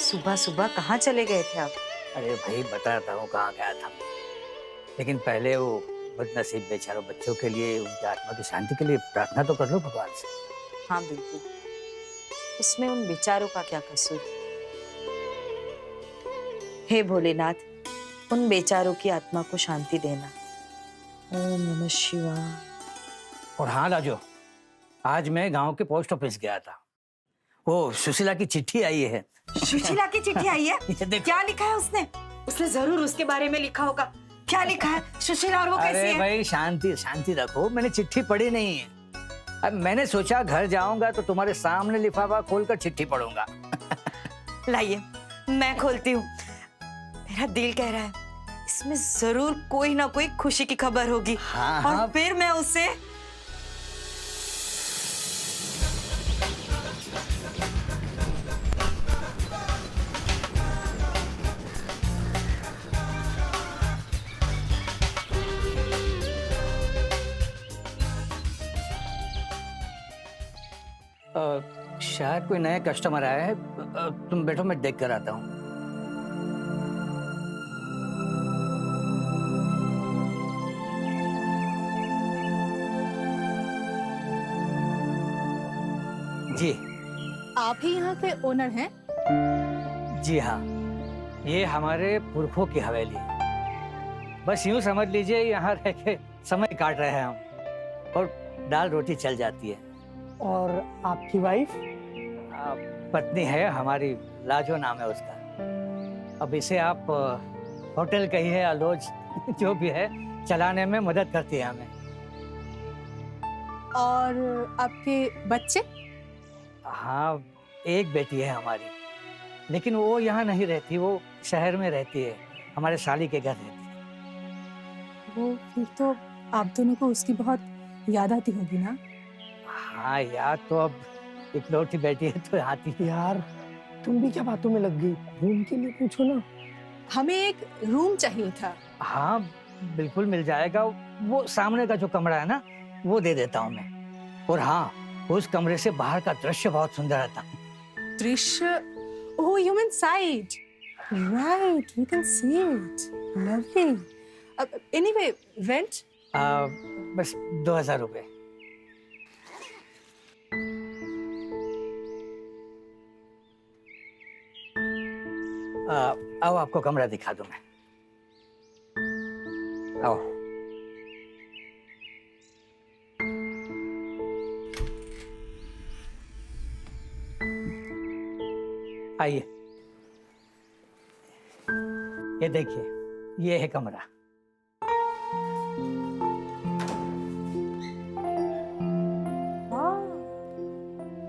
सुबह सुबह कहाँ चले गए थे आप? अरे भाई बताता हूँ कहाँ गया था, लेकिन पहले वो बदनसीब बेचारों बच्चों के लिए, उनकी आत्मा की शांति के लिए प्रार्थना तो कर लो भगवान से। हाँ बिल्कुल, उसमें उन बेचारों का क्या कसूर? हे भोलेनाथ, उन बेचारों की आत्मा को शांति देना। ओम नमः शिवाय। और हाँ राजू, आज मैं गांव के पोस्ट ऑफिस गया था। वो सुशीला की चिट्ठी आई है। सुशीला की चिट्ठी आई है? ये देखो। क्या लिखा है उसने? उसने जरूर उसके बारे में लिखा होगा। क्या लिखा है सुशीला और वो कैसी अरे है? भाई शांति शांति रखो, मैंने चिट्ठी पढ़ी नहीं है। अब मैंने सोचा घर जाऊंगा तो तुम्हारे सामने लिफाफा खोलकर चिट्ठी पढ़ूंगा। लाइए, मैं खोलती हूँ। मेरा दिल कह रहा है इसमें जरूर कोई ना कोई खुशी की खबर होगी। हाँ, और हाँ। फिर मैं उसे शायद कोई नया कस्टमर आया है। तुम बैठो, मैं देख कर आता हूँ। जी। आप ही यहाँ के ओनर हैं? जी हाँ, ये हमारे पुरखों की हवेली है। बस यूं समझ लीजिए यहाँ रह के समय काट रहे हैं हम, और दाल रोटी चल जाती है। और आपकी वाइफ? पत्नी है हमारी, लाजो नाम है उसका। अब इसे आप होटल कहिए या लॉज जो भी है, चलाने में मदद करती है हमें। और आपके बच्चे? हाँ, एक बेटी है हमारी, लेकिन वो यहाँ नहीं रहती, वो शहर में रहती है, हमारे साली के घर रहती है। वो फिर तो आप दोनों को उसकी बहुत याद आती होगी ना? हाँ यार, तो अब इकलौती बेटी है तो आती है। यार तुम भी क्या बातों में लग गई? रूम के लिए पूछो ना। हमें एक रूम चाहिए था। हाँ बिल्कुल मिल जाएगा। वो सामने का जो कमरा है ना, वो दे देता हूँ मैं। और हाँ, उस कमरे से बाहर का दृश्य बहुत सुंदर आता है। दृश्य? Oh, you mean side. Right, we can see it. Lovely. Anyway, rent? बस 2000 रुपये। आओ आपको कमरा दिखा दूं मैं। आओ। आइए, ये देखिए, ये है कमरा।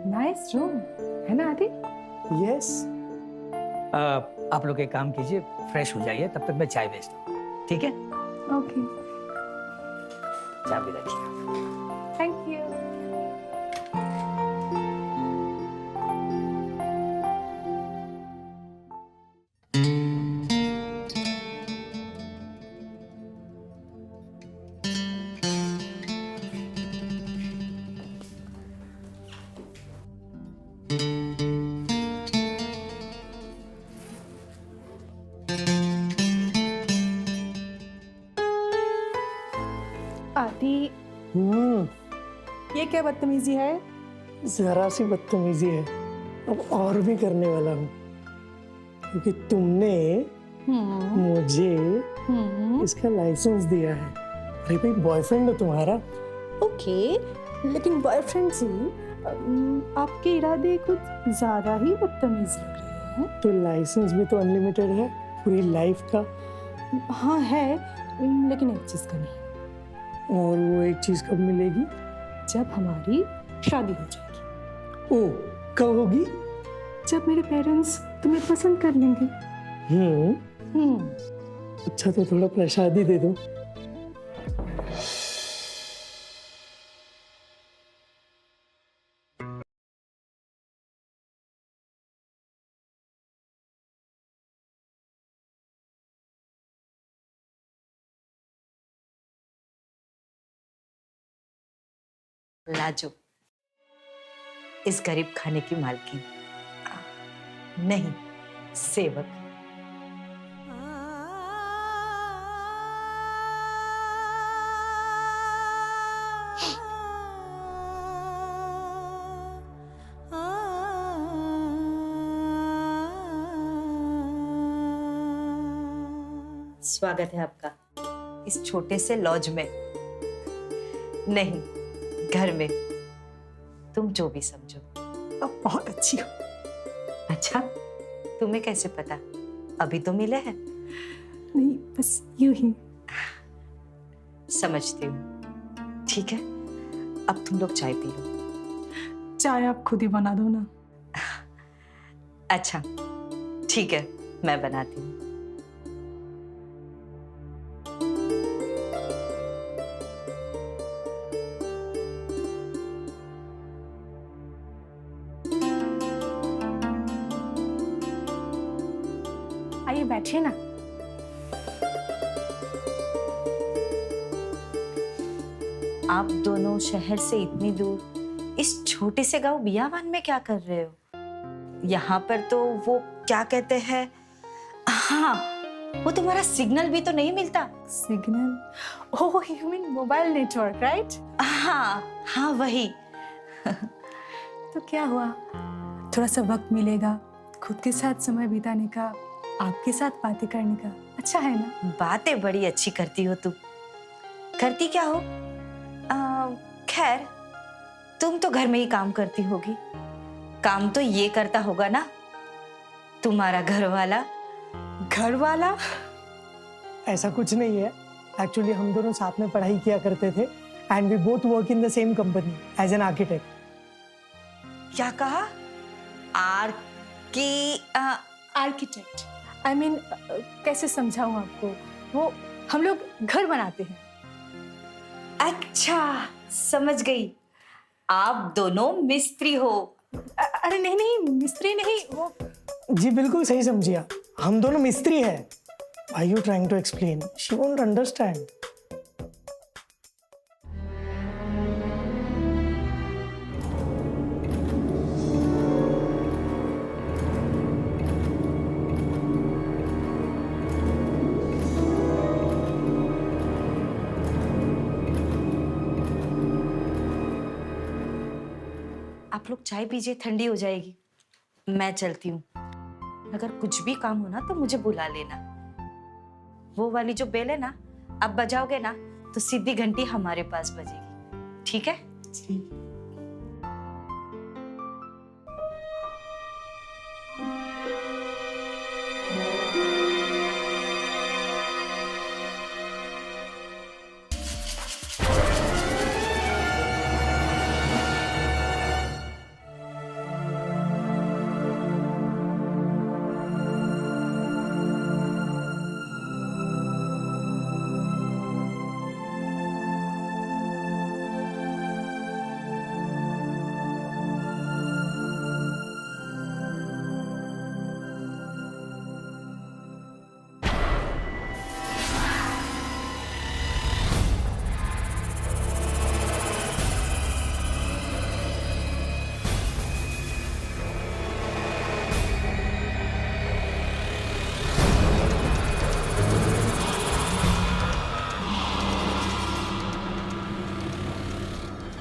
नाइस रूम है ना आदि? यस। आप लोग एक काम कीजिए, फ्रेश हो जाइए, तब तक मैं चाय भेजता हूँ, ठीक है? ओके, चाय भी रखिए। Thank you. आदि, ये क्या बदतमीजी है? जरा सी बदतमीजी है, अब और भी करने वाला हूँ, क्योंकि तुमने मुझे इसका लाइसेंस दिया है। अरे भाई, बॉयफ्रेंड है तुम्हारा। ओके, लेकिन बॉयफ्रेंड से आपके इरादे कुछ ज्यादा ही बदतमीज लग रहे हैं। तो लाइसेंस भी तो अनलिमिटेड है, पूरी लाइफ का। हाँ है, लेकिन एक चीज का नहीं। और वो एक चीज कब मिलेगी? जब हमारी शादी हो जाएगी। ओ, कब होगी? जब मेरे पेरेंट्स तुम्हें पसंद कर लेंगे। अच्छा, तो थोड़ा प्रसाद ही दे दो। लाजो, इस गरीब खाने की मालकिन नहीं, सेवक। स्वागत है आपका इस छोटे से लॉज में, नहीं घर में, तुम जो भी समझो। अब बहुत अच्छी हो। अच्छा, तुम्हें कैसे पता? अभी तो मिले हैं। नहीं, बस यूं ही। समझती हूँ। ठीक है, अब तुम लोग चाय पी लो। चाय आप खुद ही बना दो ना। अच्छा ठीक है, मैं बनाती हूँ। आइए बैठिए ना। आप दोनों शहर से इतनी दूर इस छोटे से गांव बियावान में क्या कर रहे हो? यहाँ पर तो वो क्या कहते हैं, हाँ वो तुम्हारा सिग्नल भी तो नहीं मिलता। Signal? Oh you mean mobile network, right? हाँ हाँ वही। तो क्या हुआ, थोड़ा सा वक्त मिलेगा खुद के साथ समय बिताने का, आपके साथ बातें करने का। अच्छा है ना? बातें बड़ी अच्छी करती हो तुम। करती क्या हो? खैर तुम तो घर में ही काम करती होगी, काम तो ये करता होगा ना तुम्हारा घर वाला। घर वाला? ऐसा कुछ नहीं है। एक्चुअली हम दोनों साथ में पढ़ाई किया करते थे and we both work in the same company as an architect. क्या कहा? आर्किटेक्ट। आई मीन कैसे समझाऊं आपको, वो हम लोग घर बनाते हैं। अच्छा समझ गई, आप दोनों मिस्त्री हो। अरे नहीं नहीं, मिस्त्री नहीं, वो जी बिल्कुल सही समझिए, हम दोनों मिस्त्री हैं। Are you trying to explain? She won't understand. आप लोग चाय पीजिए, ठंडी हो जाएगी। मैं चलती हूँ, अगर कुछ भी काम हो ना तो मुझे बुला लेना। वो वाली जो बेल है ना, अब बजाओगे ना तो सीधी घंटी हमारे पास बजेगी, ठीक है? ठीक।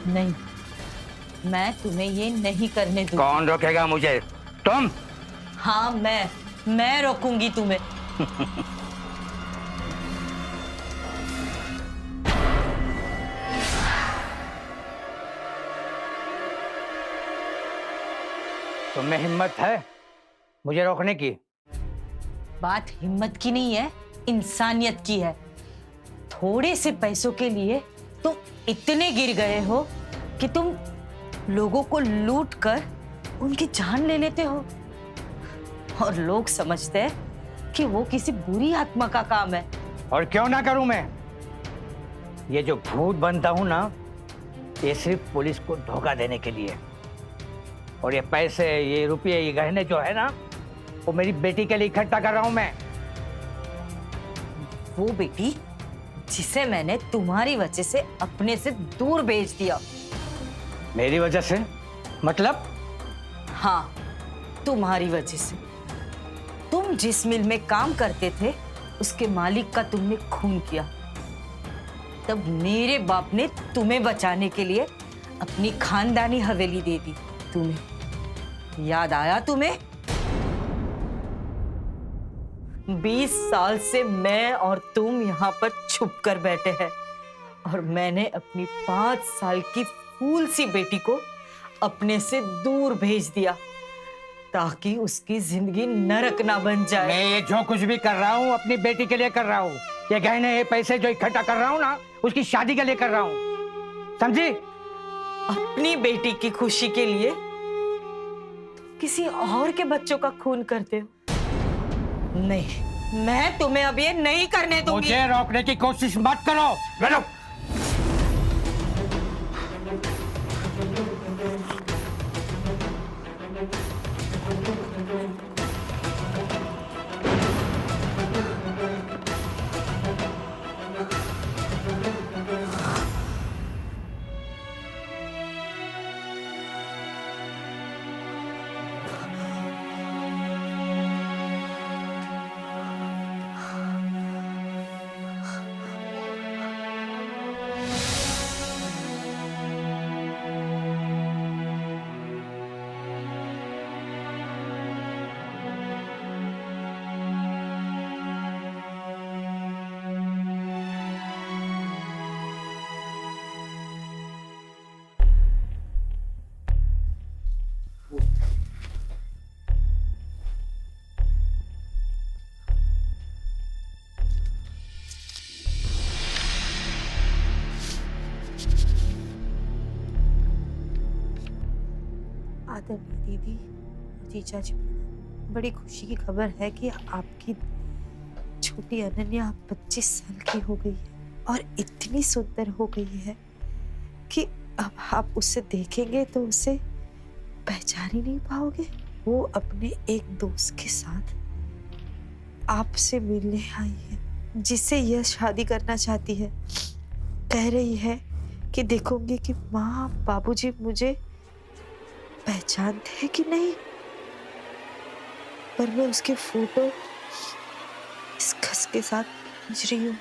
नहीं, मैं तुम्हें ये नहीं करने दूंगी। कौन रोकेगा मुझे? तुम? हाँ मैं रोकूंगी तुम्हें। तुम्हें हिम्मत है मुझे रोकने की? बात हिम्मत की नहीं है, इंसानियत की है। थोड़े से पैसों के लिए तुम इतने गिर गए हो कि तुम लोगों को लूट कर उनकी जान ले लेते हो, और लोग समझते हैं कि वो किसी बुरी आत्मा का काम है। और क्यों ना करूं मैं? ये जो भूत बनता हूं ना, ये सिर्फ पुलिस को धोखा देने के लिए। और ये पैसे, ये रुपये, ये गहने जो है ना, वो मेरी बेटी के लिए इकट्ठा कर रहा हूं मैं। वो बेटी जिसे मैंने तुम्हारी वजह से अपने से दूर भेज दिया। मेरी वजह से? मतलब? हाँ, तुम्हारी वजह से। तुम जिस मिल में काम करते थे उसके मालिक का तुमने खून किया, तब मेरे बाप ने तुम्हें बचाने के लिए अपनी खानदानी हवेली दे दी। तुम्हें याद आया? तुम्हें 20 साल से मैं और तुम यहाँ पर छुप कर बैठे हैं और मैंने अपनी 5 साल की फूल सी बेटी को अपने से दूर भेज दिया ताकि उसकी जिंदगी नरक ना बन जाए। मैं ये जो कुछ भी कर रहा हूँ अपनी बेटी के लिए कर रहा हूँ। ये गहने, ये पैसे जो इकट्ठा कर रहा हूँ ना, उसकी शादी के लिए कर रहा हूँ, समझी? अपनी बेटी की खुशी के लिए किसी और के बच्चों का खून करते हो? नहीं, मैं तुम्हें अब ये नहीं करने दूंगी। मुझे रोकने की कोशिश मत करो। बैठो। आदरणीय दीदी, जीजा जी, बड़ी खुशी की खबर है कि आपकी छोटी अनन्या 25 साल की हो गई है और इतनी सुंदर हो गई है कि अब आप उसे देखेंगे तो उसे पहचान ही नहीं पाओगे। वो अपने एक दोस्त के साथ आपसे मिलने आई है जिससे यह शादी करना चाहती है। कह रही है कि देखूंगी कि माँ बाबूजी मुझे पहचानते हैं कि नहीं, पर मैं उसके फोटो इस खस के साथ भेज रही हूँ।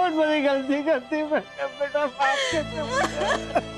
बहुत बड़ी गलती करती मैंने, बेटा माफ कर दे मुझे।